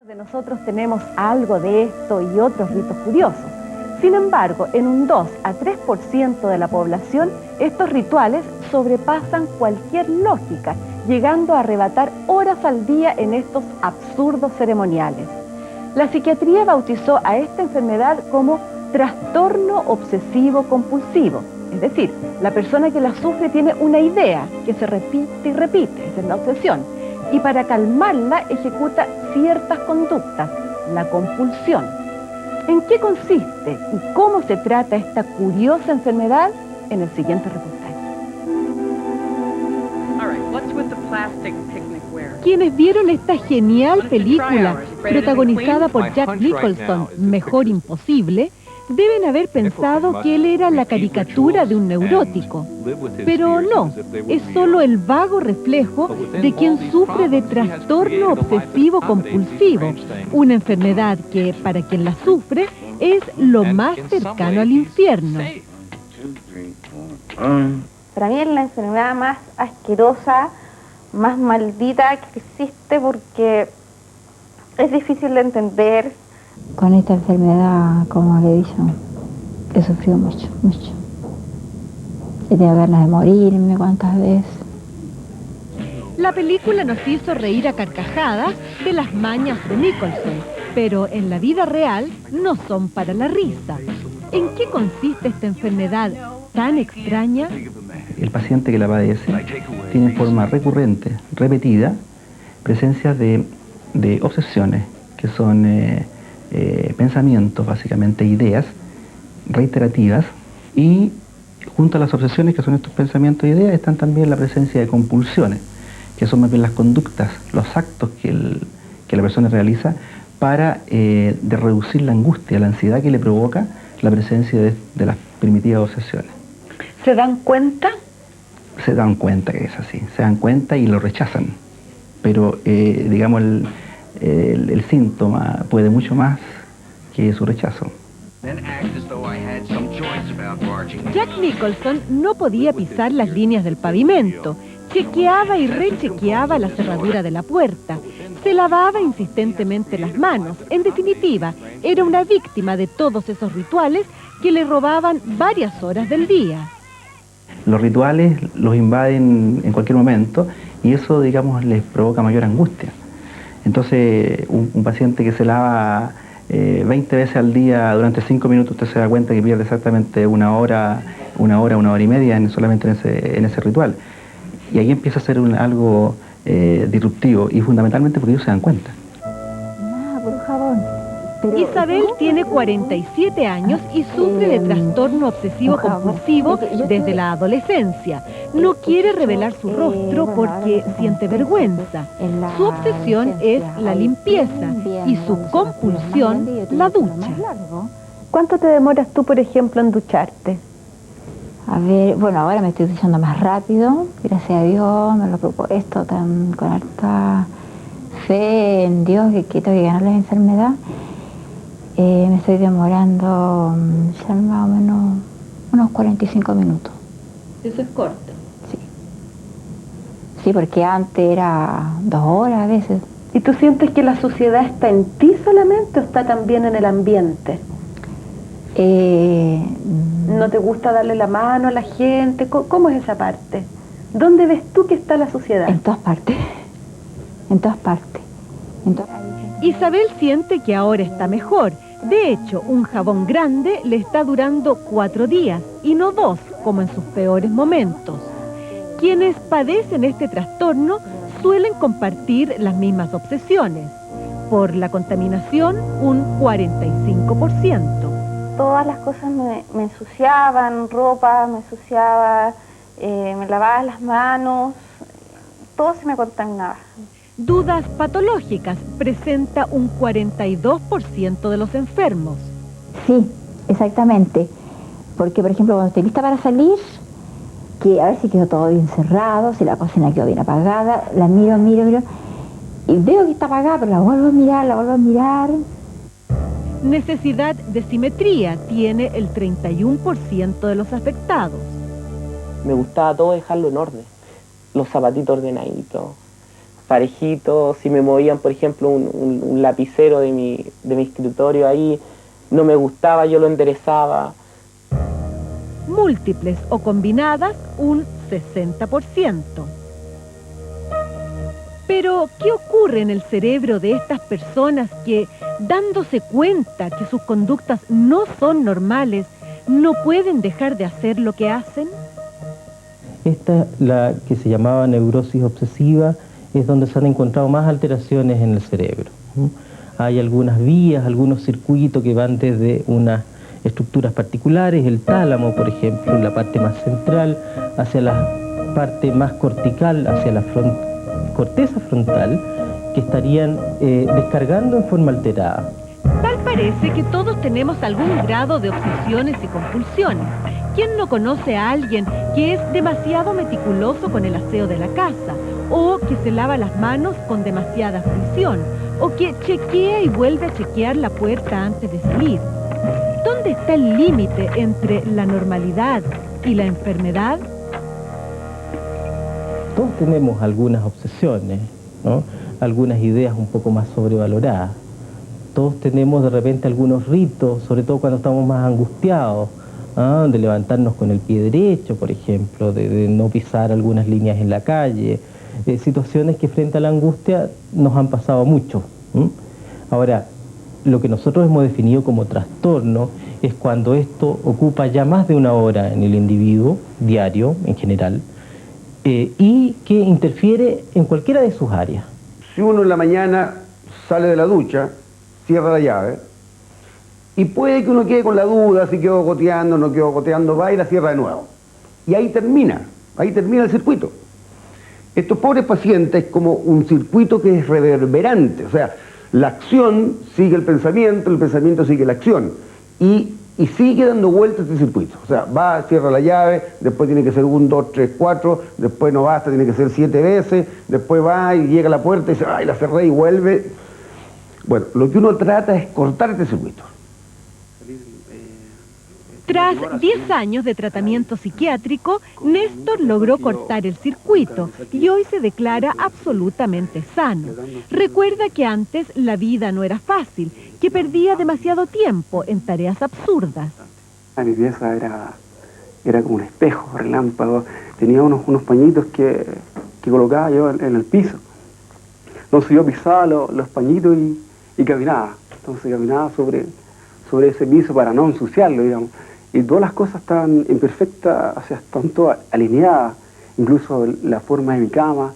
De nosotros tenemos algo de esto y otros ritos curiosos. Sin embargo, en un 2 a 3% de la población, estos rituales sobrepasan cualquier lógica, llegando a arrebatar horas al día en estos absurdos ceremoniales. La psiquiatría bautizó a esta enfermedad como trastorno obsesivo compulsivo. Es decir, la persona que la sufre tiene una idea que se repite y repite, esa es la obsesión. Y para calmarla ejecuta ciertas conductas, la compulsión. ¿En qué consiste y cómo se trata esta curiosa enfermedad? En el siguiente reportaje. Quienes vieron esta genial película protagonizada por Jack Nicholson, Mejor Imposible, deben haber pensado que él era la caricatura de un neurótico. Pero no, es solo el vago reflejo de quien sufre de trastorno obsesivo compulsivo, una enfermedad que, para quien la sufre, es lo más cercano al infierno. Para mí es la enfermedad más asquerosa, más maldita que existe porque es difícil de entender. Con esta enfermedad, como le he dicho, he sufrido mucho, mucho. He tenido ganas de morirme cuántas veces. La película nos hizo reír a carcajadas de las mañas de Nicholson, pero en la vida real no son para la risa. ¿En qué consiste esta enfermedad tan extraña? El paciente que la padece tiene en forma recurrente, repetida, presencia de obsesiones, que son pensamientos, básicamente ideas reiterativas, y junto a las obsesiones, que son estos pensamientos e ideas, están también la presencia de compulsiones, que son más bien las conductas, los actos que la persona realiza para de reducir la angustia, la ansiedad que le provoca la presencia de las primitivas obsesiones. ¿Se dan cuenta? Se dan cuenta que es así, se dan cuenta y lo rechazan, pero digamos el síntoma puede mucho más que su rechazo. Jack Nicholson no podía pisar las líneas del pavimento. Chequeaba y rechequeaba la cerradura de la puerta. Se lavaba insistentemente las manos. En definitiva, era una víctima de todos esos rituales que le robaban varias horas del día. Los rituales los invaden en cualquier momento y eso, digamos, les provoca mayor angustia. Entonces, un paciente que se lava 20 veces al día durante 5 minutos, usted se da cuenta que pierde exactamente una hora y media solamente en ese ritual. Y ahí empieza a ser algo disruptivo, y fundamentalmente porque ellos se dan cuenta. Nada, por un jabón. Isabel tiene 47 años y sufre de trastorno obsesivo-compulsivo desde la adolescencia. No quiere revelar su rostro porque siente vergüenza. Su obsesión es la limpieza y su compulsión la ducha. ¿Cuánto te demoras tú, por ejemplo, en ducharte? A ver, bueno, ahora me estoy duchando más rápido, gracias a Dios, me lo propuesto con harta fe en Dios que tengo que ganar la enfermedad. Me estoy demorando ya más o menos unos 45 minutos. Eso es corto. Sí. Sí, porque antes era 2 horas a veces. ¿Y tú sientes que la suciedad está en ti solamente o está también en el ambiente? ¿No te gusta darle la mano a la gente? ¿Cómo es esa parte? ¿Dónde ves tú que está la suciedad? En todas partes. En todas partes. Isabel siente que ahora está mejor. De hecho, un jabón grande le está durando 4 días y no 2, como en sus peores momentos. Quienes padecen este trastorno suelen compartir las mismas obsesiones. Por la contaminación, un 45%. Todas las cosas me ensuciaban, ropa me ensuciaba, me lavaba las manos, todo se me contaminaba. Dudas patológicas presenta un 42% de los enfermos. Sí, exactamente. Porque, por ejemplo, cuando estoy lista para salir, que a ver si quedó todo bien cerrado, si la cocina quedó bien apagada, la miro, y veo que está apagada, pero la vuelvo a mirar. Necesidad de simetría tiene el 31% de los afectados. Me gustaba todo dejarlo en orden, los zapatitos ordenaditos, parejito, si me movían, por ejemplo, un lapicero de mi escritorio ahí, no me gustaba, yo lo enderezaba. Múltiples o combinadas, un 60%. Pero, ¿qué ocurre en el cerebro de estas personas que, dándose cuenta que sus conductas no son normales, no pueden dejar de hacer lo que hacen? Esta, la que se llamaba neurosis obsesiva, es donde se han encontrado más alteraciones en el cerebro. Hay algunas vías, algunos circuitos que van desde unas estructuras particulares, el tálamo, por ejemplo, en la parte más central, hacia la parte más cortical, hacia la corteza frontal, que estarían descargando en forma alterada. Tal parece que todos tenemos algún grado de obsesiones y compulsiones. ¿Quién no conoce a alguien que es demasiado meticuloso con el aseo de la casa? O que se lava las manos con demasiada fricción, o que chequea y vuelve a chequear la puerta antes de salir. ¿Dónde está el límite entre la normalidad y la enfermedad? Todos tenemos algunas obsesiones, ¿no? Algunas ideas un poco más sobrevaloradas. Todos tenemos de repente algunos ritos, sobre todo cuando estamos más angustiados, ¿ah? De levantarnos con el pie derecho, por ejemplo, de no pisar algunas líneas en la calle, situaciones que frente a la angustia nos han pasado mucho. Ahora, lo que nosotros hemos definido como trastorno es cuando esto ocupa ya más de una hora en el individuo, diario en general, y que interfiere en cualquiera de sus áreas. Si uno en la mañana sale de la ducha, cierra la llave, y puede que uno quede con la duda, si quedó goteando, no quedó goteando, va y la cierra de nuevo. Y ahí termina el circuito. Estos pobres pacientes es como un circuito que es reverberante, o sea, la acción sigue el pensamiento sigue la acción, y sigue dando vueltas este circuito. O sea, va, cierra la llave, después tiene que ser 1, 2, 3, 4, después no basta, tiene que ser 7 veces, después va y llega a la puerta y dice, ay, la cerré y vuelve. Bueno, lo que uno trata es cortar este circuito. Tras 10 años de tratamiento psiquiátrico, Néstor logró cortar el circuito y hoy se declara absolutamente sano. Recuerda que antes la vida no era fácil, que perdía demasiado tiempo en tareas absurdas. Mi pieza era como un espejo, relámpago. Tenía unos pañitos que colocaba yo en el piso. Entonces yo pisaba los pañitos y caminaba. Entonces caminaba sobre ese piso para no ensuciarlo, digamos. Y todas las cosas estaban en perfecta, o sea, estaban todas alineadas, incluso la forma de mi cama,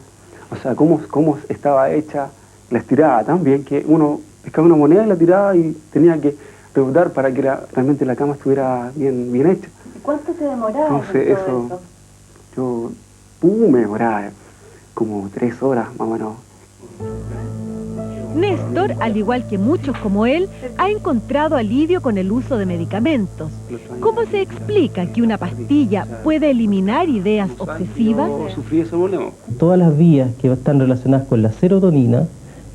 o sea, cómo estaba hecha, la estiraba tan bien que uno pescaba una moneda y la tiraba y tenía que rebotar para que realmente la cama estuviera bien hecha. ¿Y cuánto te demoraba? Entonces yo me demoraba como 3 horas más o menos. Néstor, al igual que muchos como él, ha encontrado alivio con el uso de medicamentos. ¿Cómo se explica que una pastilla puede eliminar ideas obsesivas? Sufrí ese problema. Todas las vías que están relacionadas con la serotonina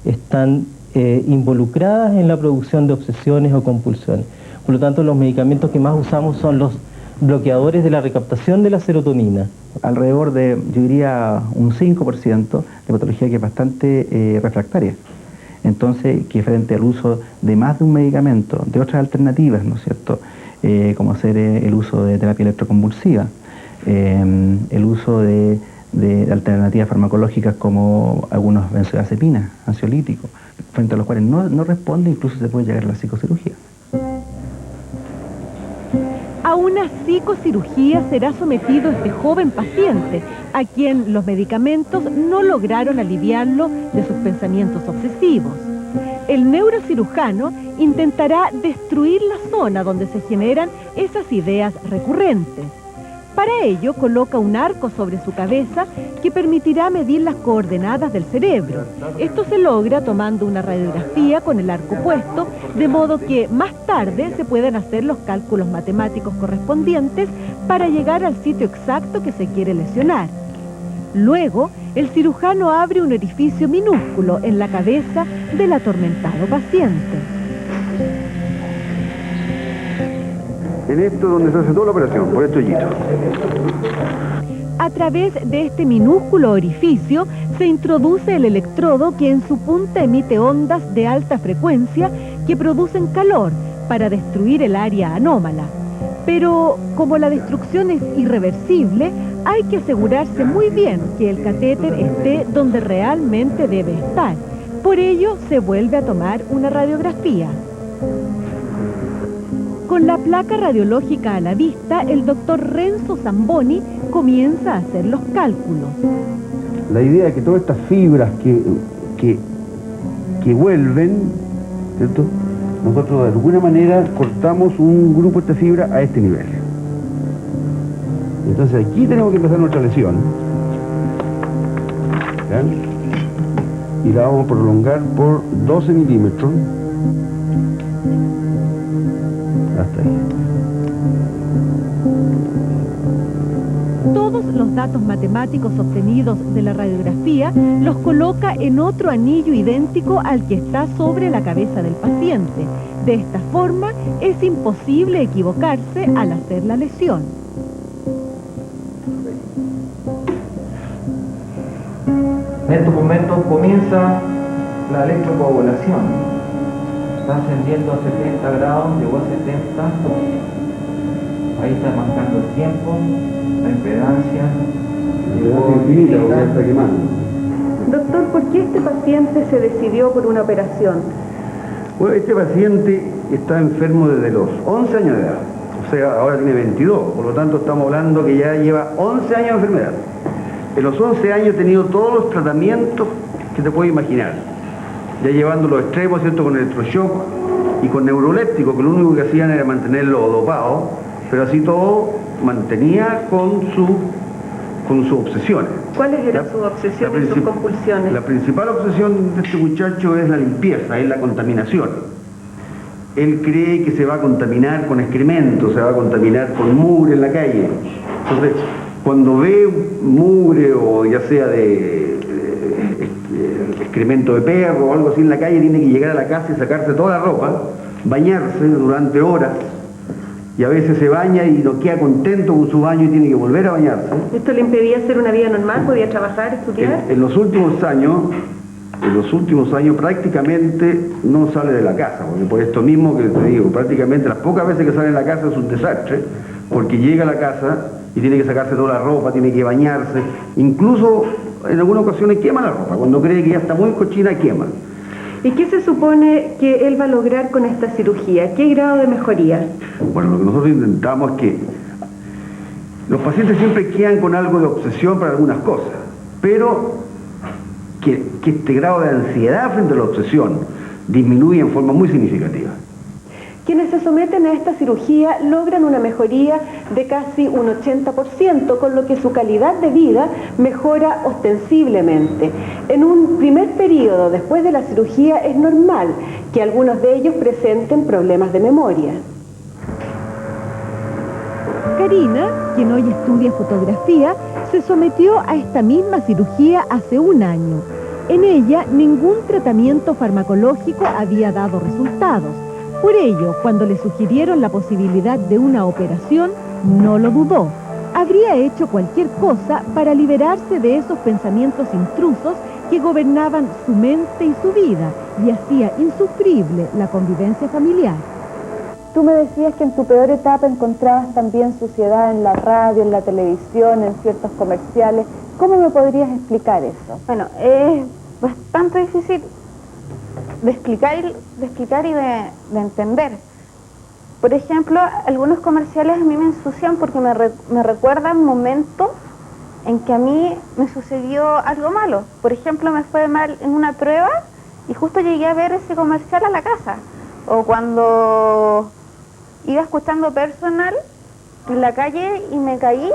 están involucradas en la producción de obsesiones o compulsiones. Por lo tanto, los medicamentos que más usamos son los bloqueadores de la recaptación de la serotonina. Alrededor de, yo diría, un 5% de patología que es bastante refractaria. Entonces, que frente al uso de más de un medicamento, de otras alternativas, ¿no es cierto?, como ser el uso de terapia electroconvulsiva, el uso de alternativas farmacológicas como algunos benzodiazepinas, ansiolíticos, frente a los cuales no responde, incluso se puede llegar a la psicocirugía. A una psicocirugía será sometido este joven paciente, a quien los medicamentos no lograron aliviarlo de sus pensamientos obsesivos. El neurocirujano intentará destruir la zona donde se generan esas ideas recurrentes. Para ello coloca un arco sobre su cabeza que permitirá medir las coordenadas del cerebro. Esto se logra tomando una radiografía con el arco puesto, de modo que más tarde se puedan hacer los cálculos matemáticos correspondientes para llegar al sitio exacto que se quiere lesionar. Luego, el cirujano abre un orificio minúsculo en la cabeza del atormentado paciente. En esto es donde se hace toda la operación, por este hoyito. A través de este minúsculo orificio Se introduce el electrodo que en su punta emite ondas de alta frecuencia que producen calor para destruir el área anómala. Pero como la destrucción es irreversible, hay que asegurarse muy bien que el catéter esté donde realmente debe estar. Por ello, se vuelve a tomar una radiografía. Con la placa radiológica a la vista, el doctor Renzo Zamboni comienza a hacer los cálculos. La idea es que todas estas fibras que vuelven, ¿cierto? Nosotros de alguna manera cortamos un grupo de esta fibra a este nivel. Entonces aquí tenemos que empezar nuestra lesión. ¿Ya? Y la vamos a prolongar por 12 milímetros. Hasta ahí. Todos los datos matemáticos obtenidos de la radiografía los coloca en otro anillo idéntico al que está sobre la cabeza del paciente. De esta forma, es imposible equivocarse al hacer la lesión. En estos momentos comienza la electrocoagulación. Está ascendiendo a 70 grados, llegó a 70. Ahí está marcando el tiempo, la impedancia. Infinita, porque ya está quemando. Doctor, ¿por qué este paciente se decidió por una operación? Bueno, este paciente está enfermo desde los 11 años de edad. O sea, ahora tiene 22. Por lo tanto, estamos hablando que ya lleva 11 años de enfermedad. En los 11 años he tenido todos los tratamientos que te puedes imaginar. Ya llevando los extremos, ¿cierto? Con electroshock y con neuroléptico, que lo único que hacían era mantenerlo dopado, pero así todo mantenía con sus obsesiones. ¿Cuáles eran sus obsesiones y sus compulsiones? La principal obsesión de este muchacho es la limpieza, es la contaminación. Él cree que se va a contaminar con excrementos, se va a contaminar con mugre en la calle. Entonces, cuando ve mugre o ya sea de excremento de perro o algo así en la calle, tiene que llegar a la casa y sacarse toda la ropa, bañarse durante horas, y a veces se baña y no queda contento con su baño y tiene que volver a bañarse. ¿Esto le impedía hacer una vida normal? ¿Podía trabajar, estudiar? En los últimos años prácticamente no sale de la casa, porque por esto mismo que te digo, prácticamente las pocas veces que sale de la casa es un desastre, porque llega a la casa y tiene que sacarse toda la ropa, tiene que bañarse, incluso en algunas ocasiones quema la ropa, cuando cree que ya está muy cochina quema. ¿Y qué se supone que él va a lograr con esta cirugía? ¿Qué grado de mejoría? Bueno, lo que nosotros intentamos es que los pacientes siempre quedan con algo de obsesión para algunas cosas, pero que este grado de ansiedad frente a la obsesión disminuye en forma muy significativa. Quienes se someten a esta cirugía logran una mejoría de casi un 80%, con lo que su calidad de vida mejora ostensiblemente. En un primer periodo después de la cirugía es normal que algunos de ellos presenten problemas de memoria. Karina, quien hoy estudia fotografía, se sometió a esta misma cirugía hace un año. En ella, ningún tratamiento farmacológico había dado resultados. Por ello, cuando le sugirieron la posibilidad de una operación, no lo dudó. Habría hecho cualquier cosa para liberarse de esos pensamientos intrusos que gobernaban su mente y su vida y hacía insufrible la convivencia familiar. Tú me decías que en tu peor etapa encontrabas también suciedad en la radio, en la televisión, en ciertos comerciales. ¿Cómo me podrías explicar eso? Bueno, es bastante difícil de explicar y de entender. Por ejemplo, algunos comerciales a mí me ensucian porque me recuerdan momentos en que a mí me sucedió algo malo. Por ejemplo, me fue mal en una prueba y justo llegué a ver ese comercial a la casa. O cuando iba escuchando Personal en la calle y me caí,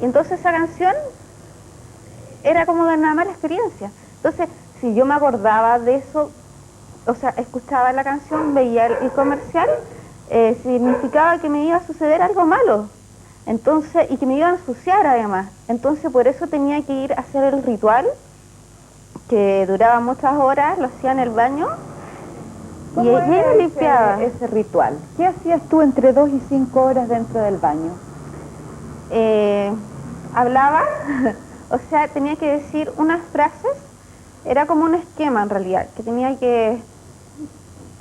y entonces esa canción era como de una mala experiencia. Entonces, si yo me acordaba de eso, o sea, escuchaba la canción, veía el comercial, significaba que me iba a suceder algo malo. Entonces, y que me iba a ensuciar además. Entonces, por eso tenía que ir a hacer el ritual, que duraba muchas horas, lo hacía en el baño. ¿Cómo era limpiaba ese ritual? ¿Qué hacías tú entre 2 y 5 horas dentro del baño? Hablaba, O sea, tenía que decir unas frases, era como un esquema en realidad, que tenía que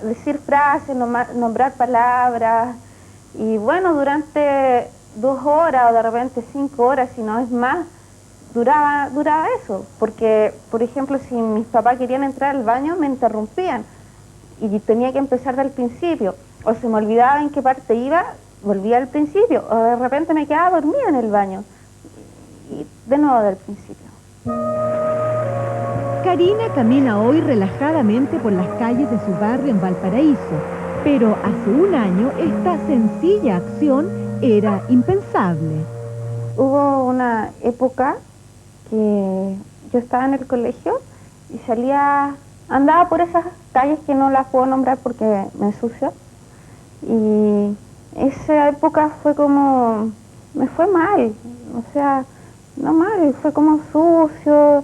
decir frases, nombrar palabras, y bueno, durante 2 horas o de repente 5 horas, si no es más, duraba eso, porque, por ejemplo, si mis papás querían entrar al baño, me interrumpían, y tenía que empezar del principio, o se me olvidaba en qué parte iba, volvía al principio, o de repente me quedaba dormida en el baño, y de nuevo del principio. Karina camina hoy relajadamente por las calles de su barrio en Valparaíso, pero hace un año esta sencilla acción era impensable. Hubo una época que yo estaba en el colegio y andaba por esas calles que no las puedo nombrar porque me ensucio, y esa época fue como, me fue mal, o sea, no mal, fue como sucio,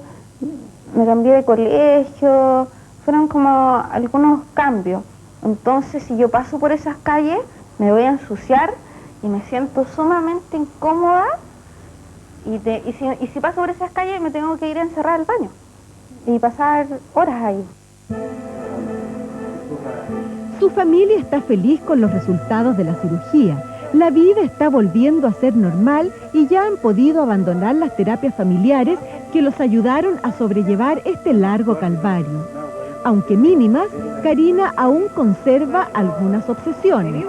me cambié de colegio, fueron como algunos cambios. Entonces, si yo paso por esas calles, me voy a ensuciar y me siento sumamente incómoda, y si paso por esas calles me tengo que ir a encerrar al baño y pasar horas ahí. Su familia está feliz con los resultados de la cirugía. La vida está volviendo a ser normal y ya han podido abandonar las terapias familiares que los ayudaron a sobrellevar este largo calvario. Aunque mínimas, Karina aún conserva algunas obsesiones.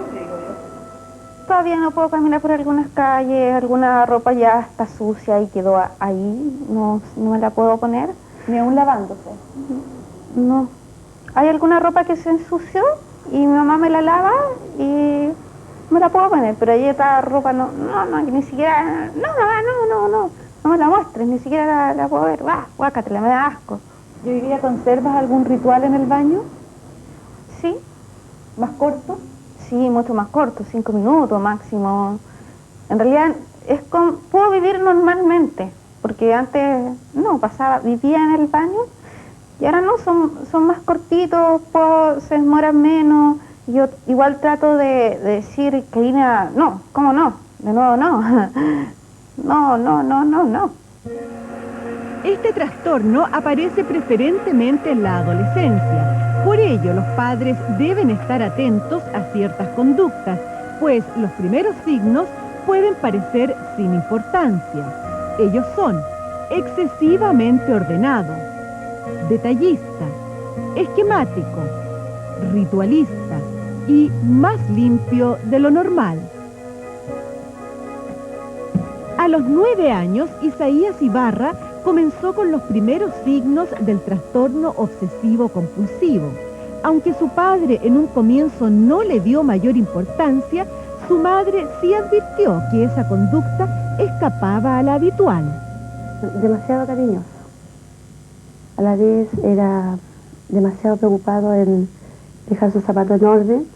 Todavía no puedo caminar por algunas calles, alguna ropa ya está sucia y quedó ahí, no me la puedo poner. Ni aún lavándose. No. Hay alguna ropa que se ensució y mi mamá me la lava y me la puedo poner, pero hay otra ropa no, ni siquiera, no me la muestres, ni siquiera la puedo ver, guácatela, me da asco. ¿Y hoy día conservas algún ritual en el baño? Sí. ¿Más corto? Sí, mucho más corto, 5 minutos máximo. En realidad puedo vivir normalmente, porque antes vivía en el baño y ahora no, son más cortitos, se demoran menos. Yo igual trato de decir, Karina, no, ¿cómo no? De nuevo no. No. Este trastorno aparece preferentemente en la adolescencia. Por ello, los padres deben estar atentos a ciertas conductas, pues los primeros signos pueden parecer sin importancia. Ellos son excesivamente ordenado, detallista, esquemático, ritualista y más limpio de lo normal. A los 9 años, Isaías Ibarra comenzó con los primeros signos del trastorno obsesivo-compulsivo. Aunque su padre en un comienzo no le dio mayor importancia, su madre sí advirtió que esa conducta escapaba a la habitual. Demasiado cariñoso. A la vez era demasiado preocupado en dejar sus zapatos en orden,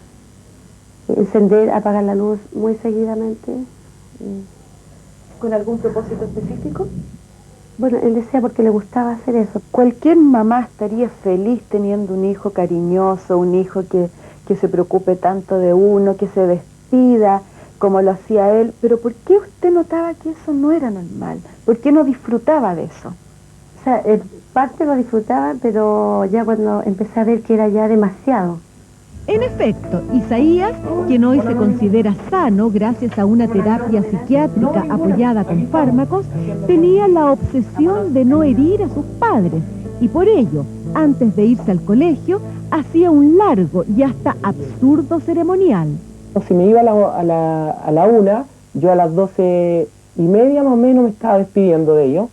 encender, apagar la luz muy seguidamente. ¿Con algún propósito específico? Bueno, él decía porque le gustaba hacer eso. Cualquier mamá estaría feliz teniendo un hijo cariñoso, un hijo que se preocupe tanto de uno, que se despida como lo hacía él. Pero ¿por qué usted notaba que eso no era normal? ¿Por qué no disfrutaba de eso? O sea, en parte lo disfrutaba, pero ya cuando empecé a ver que era ya demasiado. En efecto, Isaías, quien hoy se considera sano gracias a una terapia psiquiátrica apoyada con fármacos, tenía la obsesión de no herir a sus padres y por ello, antes de irse al colegio, hacía un largo y hasta absurdo ceremonial. Si me iba a la 1, yo a las 12:30 más o menos me estaba despidiendo de ellos,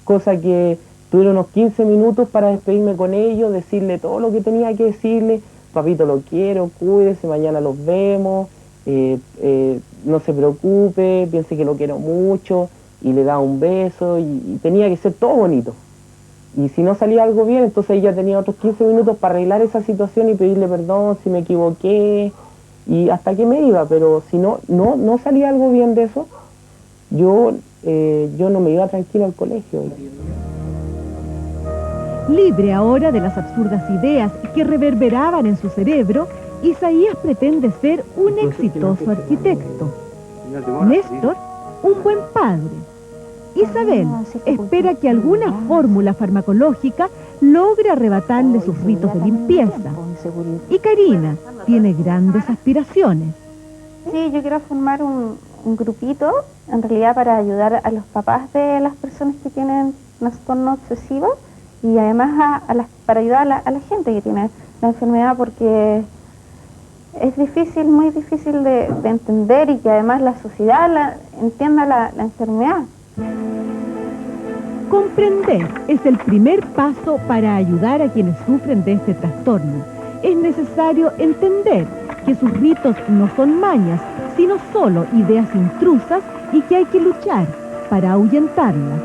cosa que tuve unos 15 minutos para despedirme con ellos, decirle todo lo que tenía que decirle. Papito, lo quiero, cuídese, mañana los vemos, no se preocupe, piense que lo quiero mucho, y le daba un beso, y tenía que ser todo bonito. Y si no salía algo bien, entonces ella tenía otros 15 minutos para arreglar esa situación y pedirle perdón si me equivoqué, y hasta que me iba, pero si no salía algo bien de eso, yo no me iba tranquilo al colegio. Libre ahora de las absurdas ideas que reverberaban en su cerebro, Isaías pretende ser un exitoso arquitecto. Néstor, un buen padre. Isabel espera que alguna fórmula farmacológica logre arrebatarle sus ritos de limpieza. Y Karina tiene grandes aspiraciones. Sí, yo quiero formar un grupito, en realidad para ayudar a los papás de las personas que tienen trastorno obsesivo y además para ayudar a la gente que tiene la enfermedad, porque es difícil, muy difícil de entender y que además la sociedad entienda la enfermedad. Comprender es el primer paso para ayudar a quienes sufren de este trastorno. Es necesario entender que sus ritos no son mañas, sino solo ideas intrusas y que hay que luchar para ahuyentarlas.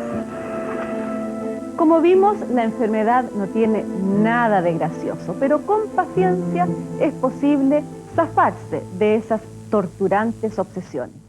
Como vimos, la enfermedad no tiene nada de gracioso, pero con paciencia es posible zafarse de esas torturantes obsesiones.